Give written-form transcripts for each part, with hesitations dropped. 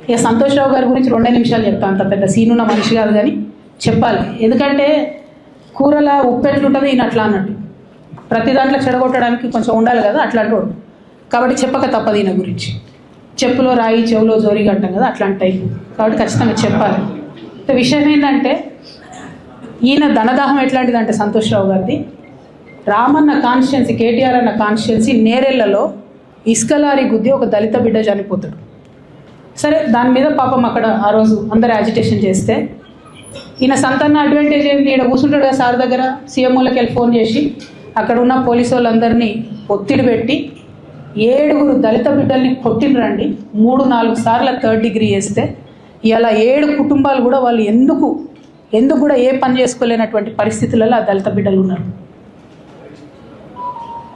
ఇక సంతోష్ రావు గారి గురించి 2 నిమిషాలు చెప్తాను. అంత పెద్ద సీనున్న మనిషి కాదు కానీ చెప్పాలి. ఎందుకంటే కూరల ఉప్పు ఎట్లుంటుంది ఈయన అట్లా అన్నట్టు ప్రతి దాంట్లో చెడగొట్టడానికి కొంచెం ఉండాలి కదా, అట్లాంటి వాడు. కాబట్టి చెప్పక తప్పదు ఈయన గురించి. చెప్పులో రాయి చెవులో జోరిగా అంటాం కదా, అట్లాంటి టైపు. కాబట్టి ఖచ్చితంగా చెప్పాలి. విషయం ఏంటంటే ఈయన ధనదాహం ఎట్లాంటిదంటే సంతోష్ రావు గారిది రామన్న కాన్స్టిట్యున్సీ, కేటీఆర్ అన్న కాన్స్టిట్యున్సీ నేరెళ్లలో ఇసుకలారి గుద్ది ఒక దళిత బిడ్డ చనిపోతాడు. సరే, దాని మీద పాపం అక్కడ ఆ రోజు అందరు యాజిటేషన్ చేస్తే ఈయన సంతాన అడ్వాంటేజ్ ఏంటి, ఈయన కూర్చుంటాడు కదా సార్ దగ్గర, సీఎంఓలకి వెళ్ళి ఫోన్ చేసి అక్కడ ఉన్న పోలీసు వాళ్ళందరినీ ఒత్తిడి పెట్టి 7 దళిత బిడ్డల్ని కొట్టినరండి. 3-4 సార్లు 3rd డిగ్రీ చేస్తే ఇలా 7 కుటుంబాలు కూడా వాళ్ళు ఎందుకు కూడా ఏ పని చేసుకోలేనటువంటి పరిస్థితులలో ఆ దళిత బిడ్డలు ఉన్నారు.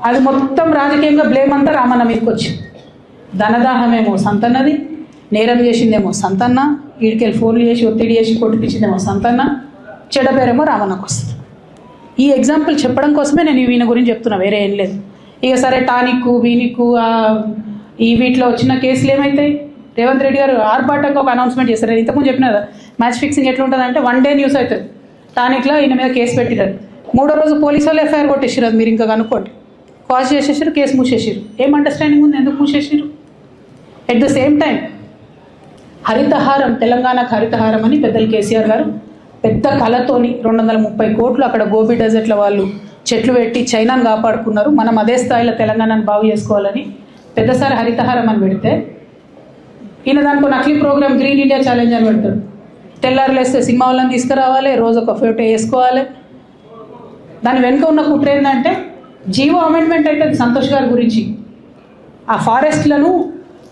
అది మొత్తం రాజకీయంగా బ్లేమ్ అంతా రామన్న మీదకి వచ్చింది. ధనదాహమేమో సంతన్నది, నేరం చేసిందేమో సంతన్న, వీడికెళ్ళి ఫోన్లు చేసి ఒత్తిడి చేసి కొట్టిపించిందేమో సంతన్న, చెడ్డపేరేమో రామన్నకు వస్తుంది. ఈ ఎగ్జాంపుల్ చెప్పడం కోసమే నేను ఈయన గురించి చెప్తున్నా, వేరే ఏం లేదు. ఇక సరే టానిక్ వీనిక్ ఈ వీటిలో వచ్చిన కేసులు ఏమవుతాయి? రేవంత్ రెడ్డి గారు ఆర్భాటంగా ఒక అనౌన్స్మెంట్ చేస్తారు. నేను ఇంతకుముందు చెప్పిన కదా, మ్యాచ్ ఫిక్సింగ్ ఎట్లుంటుంది అంటే 1 డే న్యూస్ అవుతుంది. టానిక్లో ఈయన మీద కేసు పెట్టినారు, 3వ రోజు పోలీసు వాళ్ళు ఎఫ్ఐఆర్ కొట్టేసారు. అది మీరు ఇంకా కనుక్కోండి. కాజ్ చేసేసారు, కేసు మూసేసారు. ఏం అండర్స్టాండింగ్ ఉంది, ఎందుకు మూసేసారు? At the same time Harithaharam, తెలంగాణకు హరితహారం అని పెద్దలు కేసీఆర్ గారు పెద్ద కళతోని 230 కోట్లు అక్కడ గోబీ డెజర్ట్ల వాళ్ళు చెట్లు పెట్టి చైనాను కాపాడుకున్నారు. మనం అదే స్థాయిలో తెలంగాణను బాగు చేసుకోవాలని పెద్దసారి హరితహారం అని పెడితే ఈయన దానికి నకిలీ ప్రోగ్రామ్ గ్రీన్ ఇండియా ఛాలెంజ్ అని పెడతాడు. తెల్లారులేస్తే సినిమా వాళ్ళని తీసుకురావాలి, రోజు ఒక ఫోటో వేసుకోవాలి. దాని వెనుక ఉన్న కుట్ర ఏంటంటే జీవో అమెండ్మెంట్ అవుతుంది సంతోష్ గారి గురించి. ఆ ఫారెస్ట్లను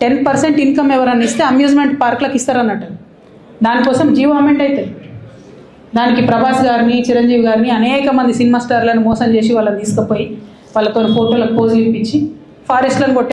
10% ఇన్కమ్ ఎవరన్నా ఇస్తే అమ్యూజ్మెంట్ పార్క్లకు ఇస్తారన్నట్టు. దానికోసం జీవో అమెండ్ అవుతుంది. దానికి ప్రభాస్ గారిని, చిరంజీవి గారిని, అనేక మంది సినిమా స్టార్లను మోసం చేసి వాళ్ళని తీసుకుపోయి వాళ్ళతో ఫోటోలకు పోజులు ఇప్పించి ఫారెస్ట్లను కొట్టి